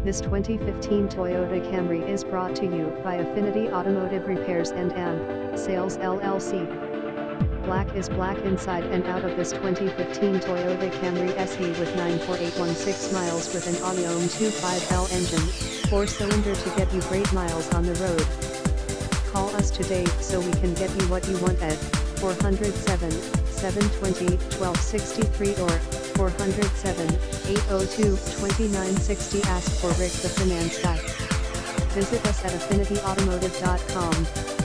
This 2015 Toyota Camry is brought to you by Affinity Automotive Repairs and AM Sales LLC. Black is black inside and out of this 2015 Toyota Camry SE with 94816 miles with an Automotive 2.5L engine, 4-cylinder to get you great miles on the road. Call us today so we can get you what you want at 407-720-1263 or 407-802-2960. Ask for Rick the Finance Guy. Visit us at affinityautomotive.com.